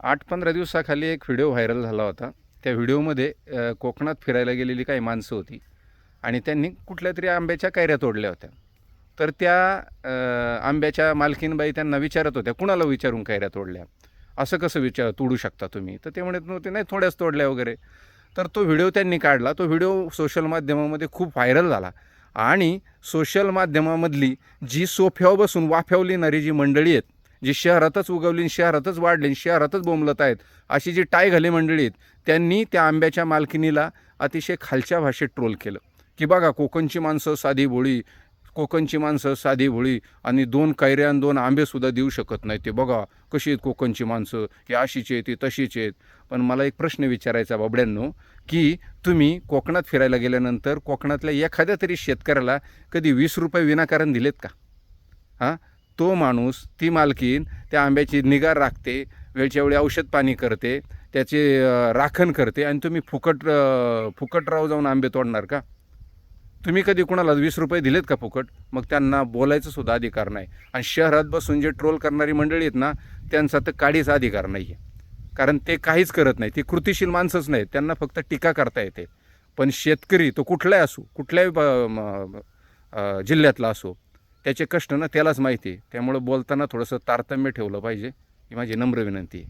8-15 दिवसाखाली एक video viral झाला होता. त्या व्हिडिओमध्ये कोकणात फिरायला गेलेली काही माणसं होती आणि त्यांनी कुठल्यातरी आंब्याच्या कैऱ्या तोडल्या होत्या. तर त्या आंब्याच्या मालकीनबाई त्यांना विचारत होत्या, कुणाला विचारून कैऱ्या तोडल्या, असं कसं तोडू शकता तुम्ही? तर ते म्हणत नव्हते, नाही थोड्याच तोडल्या वगैरे. तर तो व्हिडिओ त्यांनी काढला. तो व्हिडिओ सोशल माध्यमामध्ये खूप व्हायरल झाला आणि सोशल माध्यमामधली जी सोफ्यावर बसून वाफ्यावर लिहिणारी जी मंडळी आहेत, जी शहरातच उगवली, शहरातच वाढली, शहरातच बोंबलत आहेत, अशी जी टायघाले मंडळी आहेत, त्यांनी त्या आंब्याच्या मालकिनीला अतिशय खालच्या भाषेत ट्रोल केलं, की बघा कोकणची माणसं साधी भोळी, कोकणची माणसं साधी भोळी आणि 2 कैऱ्या आणि 2 आंबेसुद्धा देऊ शकत नाही. ते बघा कशी आहेत कोकणची माणसं, ही अशीच आहेत, ती तशीच आहेत. पण मला एक प्रश्न विचारायचा बाबड्यांनो, की तुम्ही कोकणात फिरायला गेल्यानंतर कोकणातल्या एखाद्या तरी शेतकऱ्याला कधी ₹20 विनाकारण दिलेत का? हां, तो माणूस, ती मालकीन त्या आंब्याची निगा राखते, वेळच्या वेळी औषध पाणी करते, त्याचे राखण करते आणि तुम्ही फुकटराव जाऊन आंबे तोडणार का? तुम्ही कधी कुणाला ₹20 दिलेत का फुकट? मग त्यांना बोलायचं सुद्धा अधिकार नाही. आणि शहरात बसून जे ट्रोल करणारी मंडळी आहेत ना, त्यांचा तर काडीच अधिकार नाही आहे. कारण ते काहीच करत नाही. ती कृतिशील माणसंच नाहीत. त्यांना फक्त टीका करता येते. पण शेतकरी तो कुठलाही असो, कुठल्याही जिल्ह्यातला असो, त्याचे कष्ट ना त्यालाच माहिती आहे. त्यामुळं बोलताना थोडंसं तारतम्य ठेवलं पाहिजे, ही माझी नम्र विनंती आहे.